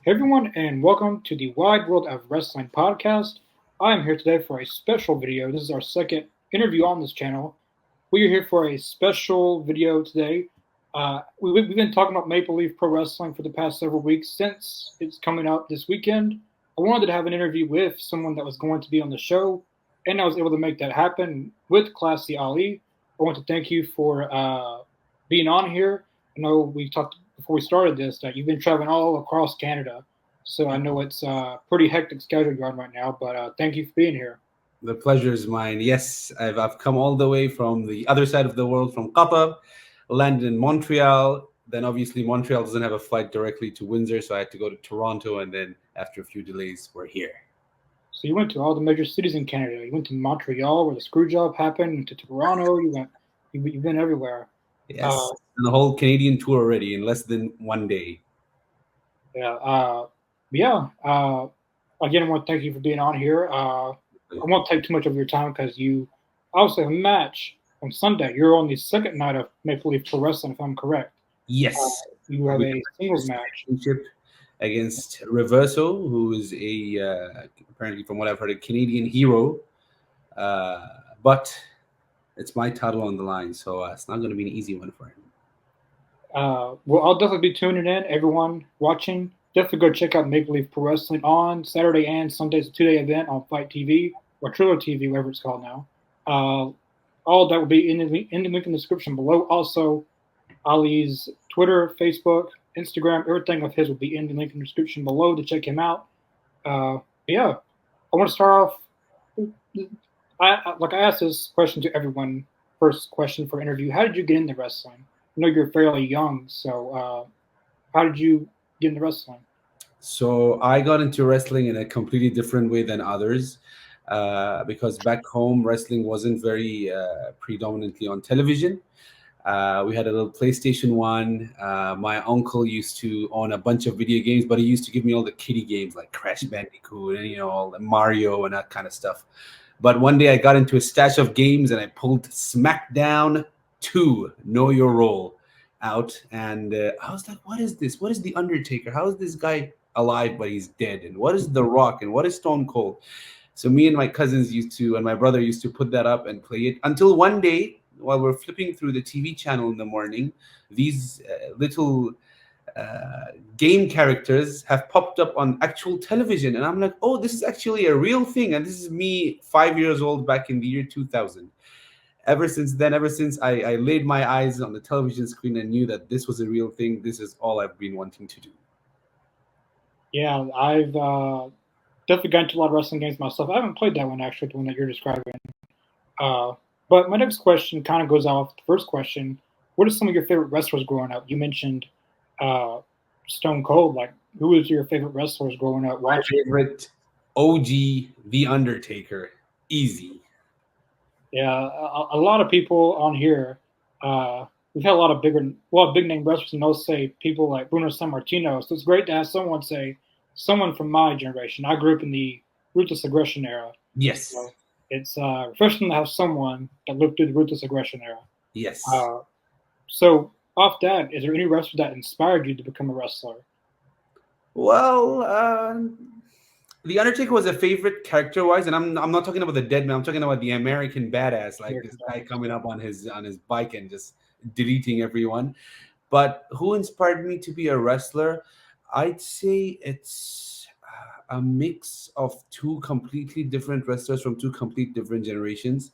Hey everyone, and welcome to the Wide World of Wrestling podcast. I am here today for a special video. This is our second interview on this channel. We are here for a special video today. We've been talking about Maple Leaf Pro Wrestling for the past several weeks since it's coming out this weekend. I wanted to have an interview with someone that was going to be on the show, and I was able to make that happen with Classy Ali. I want to thank you for being on here. I know we talked before we started this that you've been traveling all across Canada, so I know it's a pretty hectic schedule you're on right now. But thank you for being here. The pleasure is mine. Yes, I've come all the way from the other side of the world, from Qatar, landed in Montreal. Then obviously Montreal doesn't have a flight directly to Windsor, so I had to go to Toronto, and then after a few delays, we're here. So you went to all the major cities in Canada. You went to Montreal where the screw job happened. You went to Toronto. You've been everywhere. Uh, Yes, and the whole Canadian tour already in less than one day. yeah. Yeah. Again, I want to thank you for being on here. I won't take too much of your time because you also have a match on Sunday. You're on the second night of Maple Leaf Pro Wrestling, if I'm correct. Uh, Yes, you have we a got singles this match. championship against Reverso, who is apparently, from what I've heard, a Canadian hero. Uh, but it's my title on the line, so it's not going to be an easy one for him. Well, I'll definitely be tuning in. Everyone watching, definitely go check out Maple Leaf Pro Wrestling on Saturday and Sunday. It's a 2-day event on Fight TV or Triller TV, whatever it's called now. All of that will be in the link in the description below. Also, Ali's Twitter, Facebook, Instagram, everything of his will be in the link in the description below to check him out. Yeah, I want to start off. I asked this question to everyone. First question for interview: how did you get into wrestling? I know you're fairly young, so how did you get into wrestling? So I got into wrestling in a completely different way than others, because back home wrestling wasn't very predominantly on television. We had a little PlayStation One. My uncle used to own a bunch of video games, but he used to give me all the kiddie games like Crash Bandicoot and all the Mario and that kind of stuff. But one day I got into a stash of games and I pulled SmackDown 2, Know Your Role, out, and I was like, "What is this? What is the Undertaker? How is this guy alive but he's dead? And what is The Rock? And what is Stone Cold?" So me and my cousins used to, and my brother used to put that up and play it until one day, while we're flipping through the TV channel in the morning, these little game characters have popped up on actual television, and I'm like, "Oh, this is actually a real thing." And this is me, 5 years old, back in the year 2000. Ever since then, ever since I laid my eyes on the television screen and knew that this was a real thing, this is all I've been wanting to do. Yeah, I've definitely gotten into a lot of wrestling games myself. I haven't played that one actually, the one that you're describing. Uh, but my next question kind of goes off the first question. What are some of your favorite wrestlers growing up? You mentioned uh, Stone Cold. Like, who was your favorite wrestlers growing up My watching? favorite, OG, The Undertaker. Easy. Yeah, a lot of people on here. Uh, we've had a lot of big name wrestlers, and they'll say people like Bruno Sammartino. So it's great to have someone from my generation. I grew up in the ruthless aggression era. Yes. So it's refreshing to have someone that lived through the ruthless aggression era. Yes. Uh, so off that, is there any wrestler that inspired you to become a wrestler? Well, The Undertaker was a favorite character-wise, and I'm not talking about the dead man. I'm talking about the American badass, like this American guy Badass, coming yeah. up on his bike and just deleting everyone. But who inspired me to be a wrestler? I'd say it's a mix of two completely different wrestlers from two complete different generations,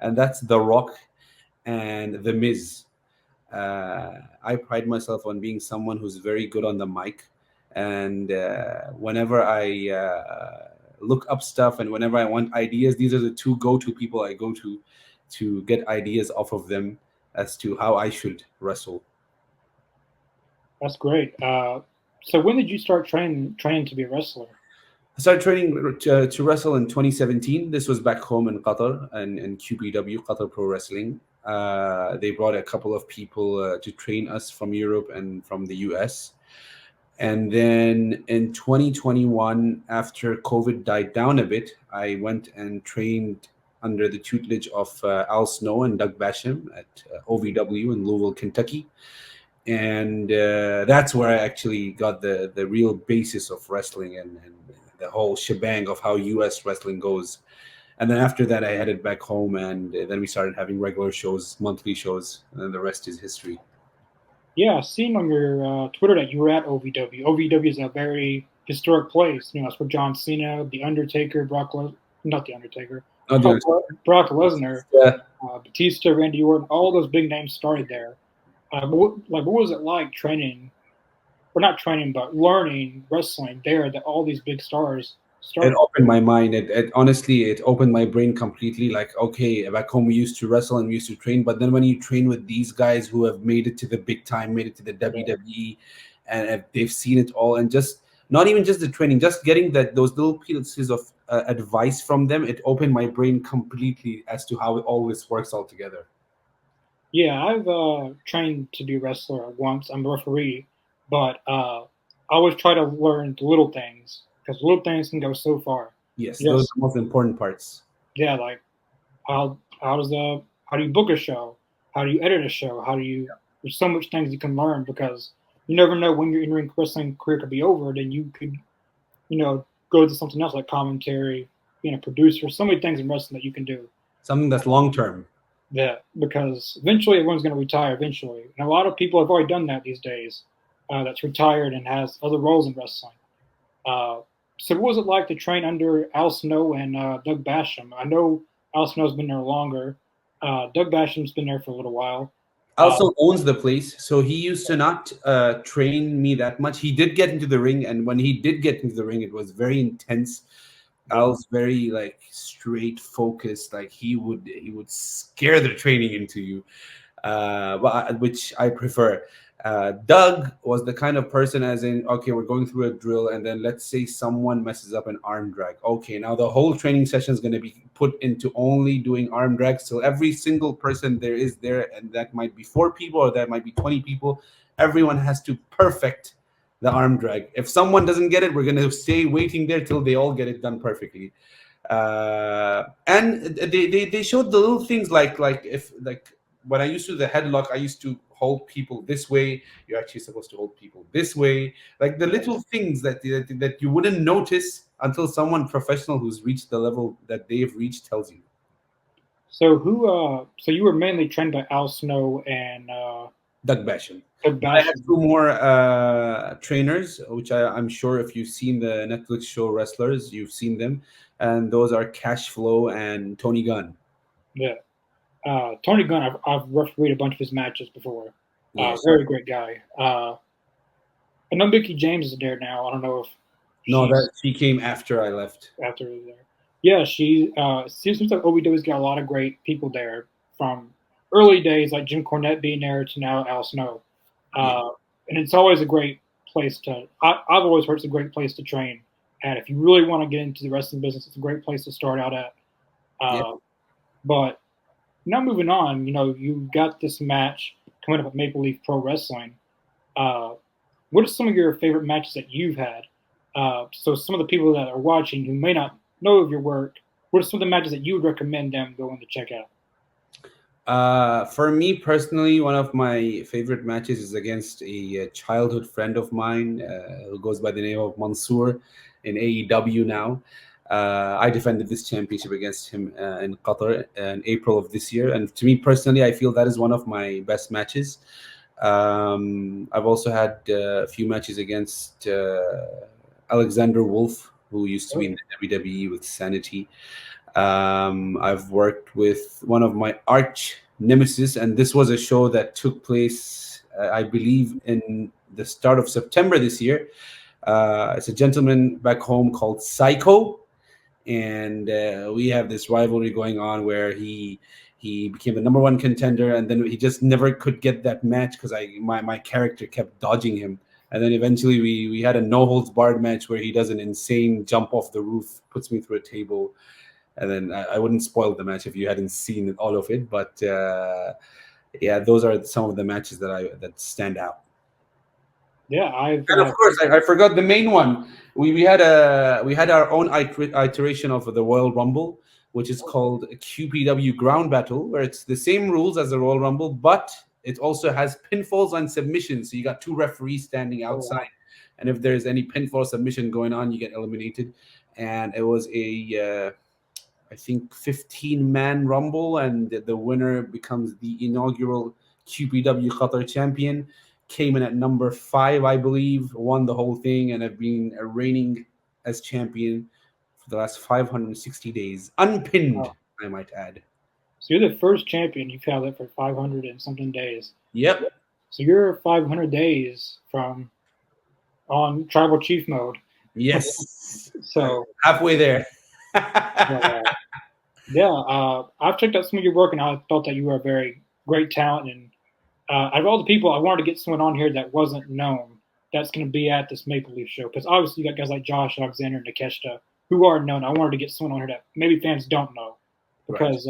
and that's The Rock and The Miz. I pride myself on being someone who's very good on the mic, and whenever I look up stuff and whenever I want ideas, these are the two go-to people I go to get ideas off of them as to how I should wrestle. That's great. So when did you start training to be a wrestler? I started training to wrestle in 2017. This was back home in Qatar and QPW, Qatar Pro Wrestling. They brought a couple of people to train us from Europe and from the US. And then in 2021, after COVID died down a bit, I went and trained under the tutelage of Al Snow and Doug Basham at OVW in Louisville, Kentucky. and that's where I actually got the real basis of wrestling and the whole shebang of how U.S. wrestling goes. And then after that, I headed back home, and then we started having regular shows, monthly shows, and then the rest is history. Yeah, I've seen on your Twitter that you were at OVW. OVW is a very historic place. You know, it's where John Cena, The Undertaker, not The Undertaker, Not the Brock Lesnar, yeah. Batista, Randy Orton, all those big names started there. What was it like training, or not training, but learning wrestling there that all these big stars It started? opened my mind. It honestly, it opened my brain completely. Like, okay, back home we used to wrestle and we used to train, but then when you train with these guys who have made it to the big time, made it to the Yeah. WWE, and they've seen it all, and just not even just the training, just getting that those little pieces of advice from them, it opened my brain completely as to how it always works all together. Yeah, I've trained to be a wrestler once. I'm a referee, but I always try to learn the little things because little things can go so far. Yes, those are Yes, the most important parts. yeah, like how do you book a show? How do you edit a show? How do you? There's so much things you can learn because you never know when your in-ring wrestling career could be over. Then you could, go to something else like commentary, being a producer. So many things in wrestling that you can do. Something that's long term. That because eventually everyone's going to retire eventually, and a lot of people have already done that these days. That's retired and has other roles in wrestling. Uh, so, what was it like to train under Al Snow and Doug Basham? I know Al Snow's been there longer. Doug Basham's been there for a little while. Uh, Also owns the place, so he used to not train me that much. He did get into the ring, and when he did get into the ring, it was very intense. yeah. Al's very like straight focused, like he would scare the training into you, which I prefer. Doug was the kind of person, as in, okay, we're going through a drill, and then let's say someone messes up an arm drag. Okay, now the whole training session is going to be put into only doing arm drags. So every single person there is there, and that might be 4 people or that might be 20 people. Everyone has to perfect the arm drag. If someone doesn't get it, we're going to stay waiting there till they all get it done perfectly. And they showed the little things like if like when I used to do the headlock, I used to hold people this way. You're actually supposed to hold people this way. Like the little things that you wouldn't notice until someone professional who's reached the level that they've reached tells you. So who? So you were mainly trained by Al Snow and Doug Basham. Doug I had Basham. 2 more trainers, which I'm sure if you've seen the Netflix show Wrestlers, you've seen them, and those are Cash Flow and Tony Gunn. Yeah. Tony Gunn, I've refereed a bunch of his matches before. Yes. Very great guy. I know Mickey James is there now. I don't know if No, she's that she came after I left. after there. Yeah, she seems like OVW's got a lot of great people there from early days, like Jim Cornette being there to now Al Snow. Yeah. And it's always a great place to. I've always heard it's a great place to train. And if you really want to get into the wrestling business, it's a great place to start out at. Yeah. But now moving on, you got this match coming up at Maple Leaf Pro Wrestling. Uh, what are some of your favorite matches that you've had? So some of the people that are watching who may not know of your work, what are some of the matches that you would recommend them going to check out? For me personally, one of my favorite matches is against a childhood friend of mine who goes by the name of Mansoor in AEW now. I defended this championship against him in Qatar in April of this year, and to me personally, I feel that is one of my best matches. I've also had a few matches against Alexander Wolf, who used to be in the WWE with Sanity. I've worked with one of my arch nemesis, and this was a show that took place, I believe, in the start of September this year. It's a gentleman back home called Psycho, and we have this rivalry going on where he became the #1 contender, and then he just never could get that match because my character kept dodging him. And then eventually we had a no holds barred match where he does an insane jump off the roof, puts me through a table, and then I wouldn't spoil the match if you hadn't seen all of it. But yeah, those are some of the matches that stand out. Yeah, I've And of course, I forgot the main one. We had our own iteration of the Royal Rumble, which is called QPW Ground Battle, where it's the same rules as the Royal Rumble, but it also has pinfalls and submissions. So you got two referees standing Oh, outside, wow. and if there's any pinfall submission going on, you get eliminated. And it was I think 15-man rumble, and the winner becomes the inaugural QPW Qatar champion. Came in at number 5, I believe, won the whole thing, and have been reigning as champion for the last 560 days, unpinned, Wow. I might add. So you're the first champion. You've held it for 500 and something days. Yep. So you're 500 days from on tribal chief mode. Yes. So Halfway there. uh, yeah, I've checked out some of your work, and I thought that you were a very great talent. And out of all the people, I wanted to get someone on here that wasn't known that's going to be at this Maple Leaf show, because obviously you got guys like Josh, Alexander, and Nakeshita who are known. I wanted to get someone on here that maybe fans don't know, Right. because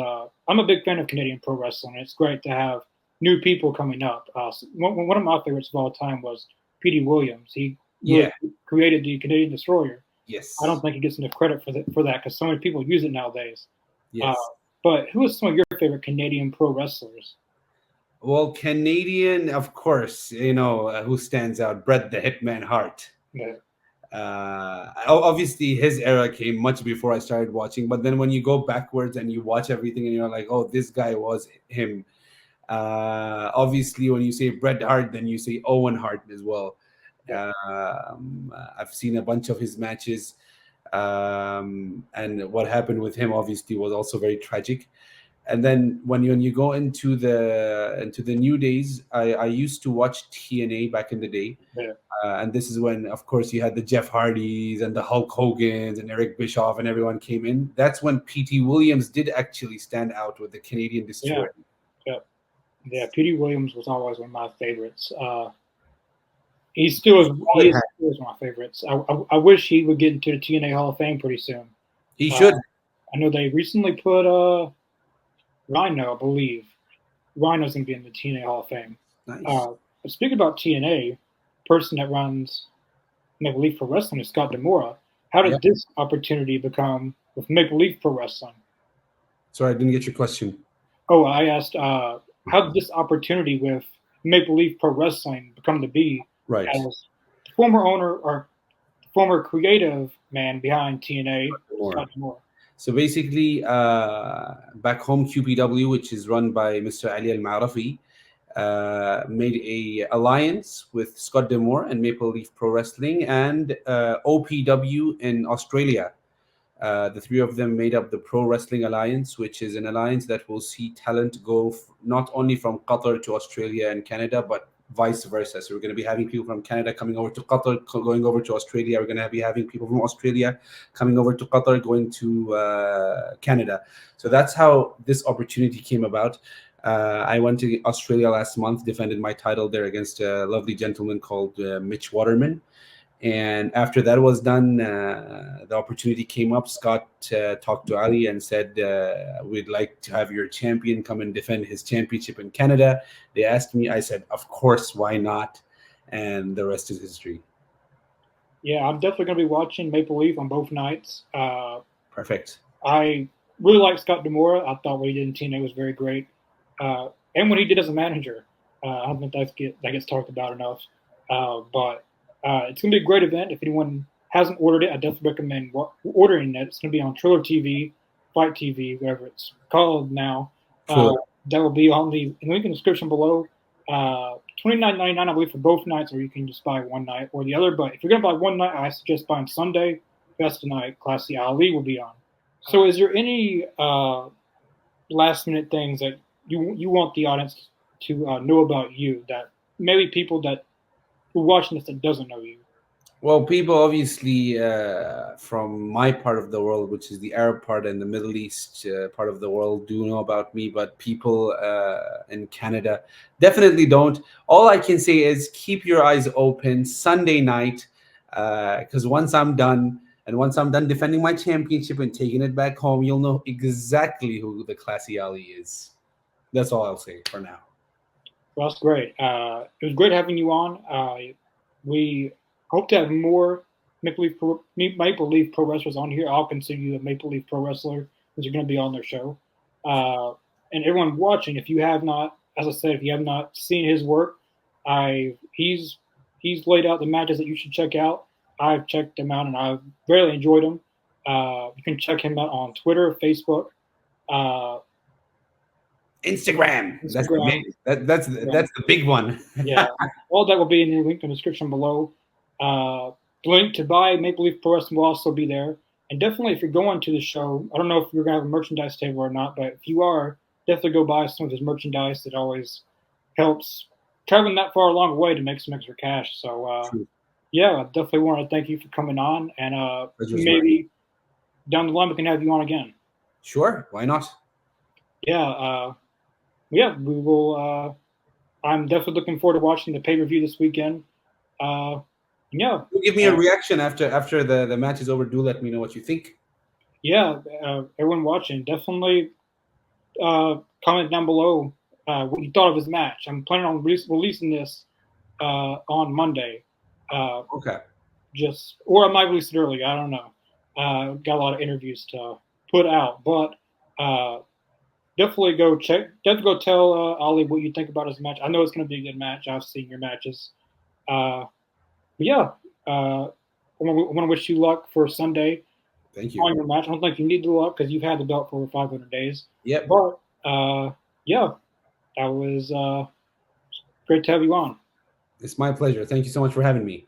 I'm a big fan of Canadian pro wrestling. And it's great to have new people coming up. One of my favorites of all time was Petey Williams. He really created the Canadian Destroyer. Yes. I don't think he gets enough credit for that, because so many people use it nowadays. Yes. But who are some of your favorite Canadian pro wrestlers? Well, Canadian, of course, who stands out? Bret the Hitman Hart. Yeah. Obviously, his era came much before I started watching. But then when you go backwards and you watch everything, and you're like, oh, this guy was him. Obviously, when you say Bret Hart, then you say Owen Hart as well. I've seen a bunch of his matches. And what happened with him obviously was also very tragic. And then when you go into the new days, I used to watch TNA back in the day. Yeah. And this is when, of course, you had the Jeff Hardys and the Hulk Hogans and Eric Bischoff, and everyone came in. That's when Petey Williams did actually stand out with the Canadian Destroyer. Yeah, Petey Williams was always one of my favorites. He still is one of my favorites. I wish he would get into the TNA Hall of Fame pretty soon. He should. I know they recently put Rhino, I believe. Rhino's going to be in the TNA Hall of Fame. Nice. But speaking about TNA, person that runs Maple Leaf Pro Wrestling is Scott Demora. How did this opportunity become with Maple Leaf Pro Wrestling? Sorry, I didn't get your question. Oh, I asked, how did this opportunity with Maple Leaf Pro Wrestling become to be? Right. As the former owner or former creative man behind TNA, Scott Demora. So basically, back home, QPW, which is run by Mr. Ali Al-Ma'rafi, made a alliance with Scott Demore and Maple Leaf Pro Wrestling and OPW in Australia. The three of them made up the Pro Wrestling Alliance, which is an alliance that will see talent go not only from Qatar to Australia and Canada, but vice versa. So we're going to be having people from Canada coming over to Qatar, going over to Australia. We're going to be having people from Australia coming over to Qatar, going to Canada. So that's how this opportunity came about. I went to Australia last month, defended my title there against a lovely gentleman called Mitch Waterman. And after that was done, the opportunity came up. Scott talked to Ali and said, we'd like to have your champion come and defend his championship in Canada. They asked me. I said, of course, why not? And the rest is history. Yeah, I'm definitely going to be watching Maple Leaf on both nights. Perfect. I really like Scott Demora. I thought what he did in TNA was very great. And what he did as a manager. I don't think that gets talked about enough. But it's going to be a great event. If anyone hasn't ordered it, I definitely recommend ordering it. It's going to be on Triller TV, Fight TV, whatever it's called now. That will be on the link in the description below. $29.99, I believe, for both nights, or you can just buy one night or the other. But if you're going to buy one night, I suggest buying Sunday. That's the night Classy Ali will be on. So is there any last-minute things that you want the audience to know about you, that maybe people that who are watching this that doesn't know you? Well, people obviously from my part of the world, which is the Arab part and the Middle East part of the world, do know about me, but people in Canada definitely don't. All I can say is keep your eyes open Sunday night, because once I'm done defending my championship and taking it back home, you'll know exactly who the Classy Ali is. That's all I'll say for now. Well, that's great. It was great having you on. We hope to have more Maple Leaf Pro wrestlers on here. I'll consider you a Maple Leaf Pro wrestler because you're going to be on their show. And everyone watching, if you have not as I said, if you have not seen his work, he's laid out the matches that you should check out. I've checked them out and I've really enjoyed them. You can check him out on Twitter, Facebook, uh, Instagram. That's the Instagram. that's the big one. Yeah, all that will be in the link in the description below. The link to buy Maple Leaf Pro Wrestling will also be there. And definitely, if you're going to the show, I don't know if you're gonna have a merchandise table or not, but if you are, definitely go buy some of his merchandise. It always helps traveling that far along the way to make some extra cash. So yeah, I definitely want to thank you for coming on, and maybe down the line we can have you on again. Sure, why not? Yeah, yeah, we will. I'm definitely looking forward to watching the pay-per-view this weekend. Yeah, you give me a reaction after the match is over. Do let me know what you think. Yeah, everyone watching, definitely comment down below what you thought of his match. I'm planning on releasing this on Monday. Okay. Or I might release it early. I don't know. Got a lot of interviews to put out, but definitely go check. Definitely go tell Ali what you think about his match. I know it's going to be a good match. I've seen your matches. Yeah, I want to wish you luck for Sunday. Thank you. On your match, I don't think you need the luck because you've had the belt for over 500 days. Yep. But yeah, that was great to have you on. It's my pleasure. Thank you so much for having me.